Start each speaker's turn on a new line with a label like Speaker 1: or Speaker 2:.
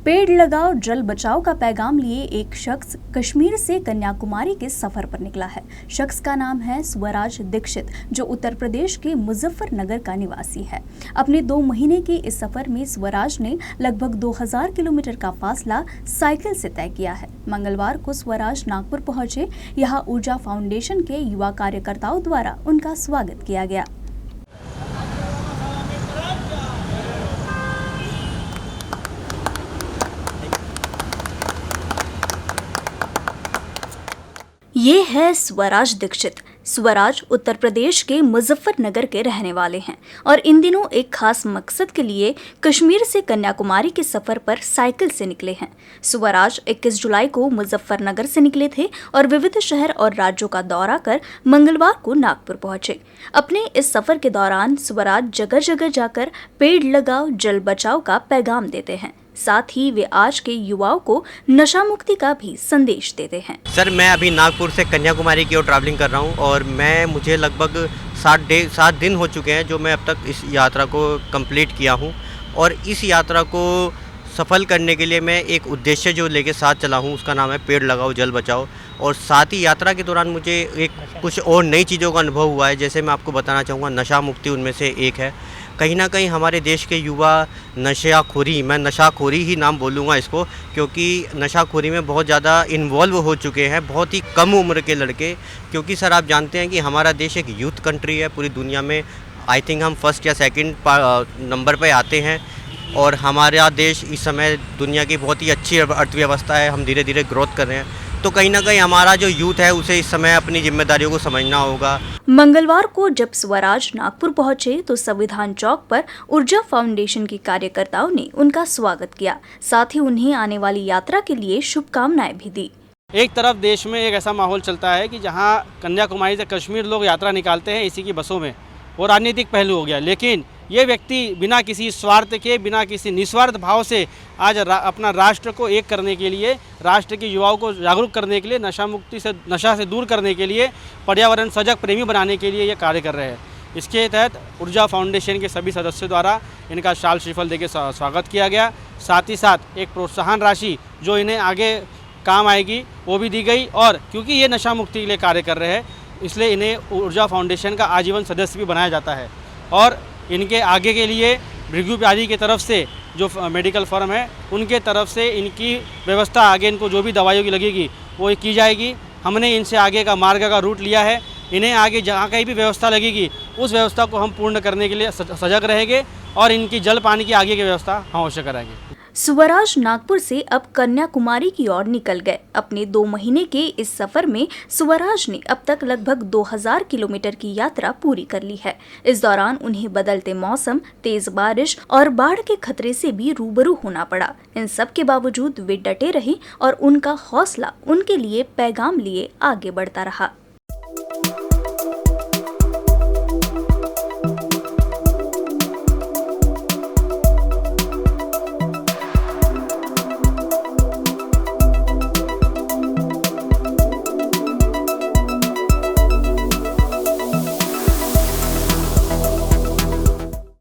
Speaker 1: पेड़ लगाओ जल बचाओ का पैगाम लिए एक शख्स कश्मीर से कन्याकुमारी के सफर पर निकला है। शख्स का नाम है स्वराज दीक्षित, जो उत्तर प्रदेश के मुजफ्फरनगर का निवासी है। अपने 2 महीने के इस सफर में स्वराज ने लगभग 2000 किलोमीटर का फासला साइकिल से तय किया है। मंगलवार को स्वराज नागपुर पहुंचे। यहाँ ऊर्जा फाउंडेशन के युवा कार्यकर्ताओं द्वारा उनका स्वागत किया गया। ये है स्वराज दीक्षित। स्वराज उत्तर प्रदेश के मुजफ्फरनगर के रहने वाले हैं और इन दिनों एक खास मकसद के लिए कश्मीर से कन्याकुमारी के सफर पर साइकिल से निकले हैं। स्वराज 21 जुलाई को मुजफ्फरनगर से निकले थे और विविध शहर और राज्यों का दौरा कर मंगलवार को नागपुर पहुंचे। अपने इस सफर के दौरान स्वराज जगह जगह जाकर पेड़ लगाओ जल बचाओ का पैगाम देते हैं। साथ ही वे आज के युवाओं को नशा मुक्ति का भी संदेश देते हैं।
Speaker 2: सर, मैं अभी नागपुर से कन्याकुमारी की ओर ट्रैवलिंग कर रहा हूं और मुझे लगभग 7 दिन हो चुके हैं जो मैं अब तक इस यात्रा को कंप्लीट किया हूं। और इस यात्रा को सफल करने के लिए मैं एक उद्देश्य जो लेके साथ चला हूं, उसका नाम है पेड़ लगाओ जल बचाओ। और साथ ही यात्रा के दौरान मुझे कुछ और नई चीज़ों का अनुभव हुआ है। जैसे मैं आपको बताना चाहूँगा, नशा मुक्ति उनमें से एक है। कहीं ना कहीं हमारे देश के युवा मैं नशाखोरी ही नाम बोलूँगा इसको, क्योंकि नशाखोरी में बहुत ज़्यादा इन्वॉल्व हो चुके हैं, बहुत ही कम उम्र के लड़के। क्योंकि सर, आप जानते हैं कि हमारा देश एक यूथ कंट्री है। पूरी दुनिया में आई थिंक हम फर्स्ट या सेकंड नंबर पे आते हैं और हमारा देश इस समय दुनिया की बहुत ही अच्छी अर्थव्यवस्था है। हम धीरे धीरे ग्रोथ कर रहे हैं, तो कहीं ना कहीं हमारा जो यूथ है उसे इस समय अपनी जिम्मेदारियों को समझना होगा।
Speaker 1: मंगलवार को जब स्वराज नागपुर पहुंचे तो संविधान चौक पर ऊर्जा फाउंडेशन के कार्यकर्ताओं ने उनका स्वागत किया। साथ ही उन्हें आने वाली यात्रा के लिए शुभकामनाएं भी दी।
Speaker 3: एक तरफ देश में एक ऐसा माहौल चलता है कि जहां कन्याकुमारी से कश्मीर लोग यात्रा निकालते हैं इसी की बसों में, और राजनीतिक पहलू हो गया। लेकिन ये व्यक्ति बिना किसी स्वार्थ के, बिना किसी निस्वार्थ भाव से आज अपना राष्ट्र को एक करने के लिए, राष्ट्र के युवाओं को जागरूक करने के लिए, नशा से दूर करने के लिए, पर्यावरण सजग प्रेमी बनाने के लिए ये कार्य कर रहे हैं। इसके तहत ऊर्जा फाउंडेशन के सभी सदस्यों द्वारा इनका शाल श्रीफल देकर स्वागत किया गया। साथ ही साथ एक प्रोत्साहन राशि जो इन्हें आगे काम आएगी वो भी दी गई। और क्योंकि ये नशा मुक्ति के लिए कार्य कर रहे हैं, इसलिए इन्हें ऊर्जा फाउंडेशन का आजीवन सदस्य भी बनाया जाता है। और इनके आगे के लिए भृगु प्यारी की तरफ से जो मेडिकल फर्म है उनके तरफ से इनकी व्यवस्था, आगे इनको जो भी दवाइयों की लगेगी वो की जाएगी। हमने इनसे आगे का मार्ग का रूट लिया है। इन्हें आगे जहाँ कहीं भी व्यवस्था लगेगी उस व्यवस्था को हम पूर्ण करने के लिए सजग रहेंगे और इनकी जल पानी की आगे की व्यवस्था हम अवश्य कराएंगे।
Speaker 1: स्वराज नागपुर से अब कन्याकुमारी की ओर निकल गए। अपने 2 महीने के इस सफर में स्वराज ने अब तक लगभग 2000 किलोमीटर की यात्रा पूरी कर ली है। इस दौरान उन्हें बदलते मौसम, तेज बारिश और बाढ़ के खतरे से भी रूबरू होना पड़ा। इन सब के बावजूद वे डटे रहे और उनका हौसला उनके लिए पैगाम लिए आगे बढ़ता रहा।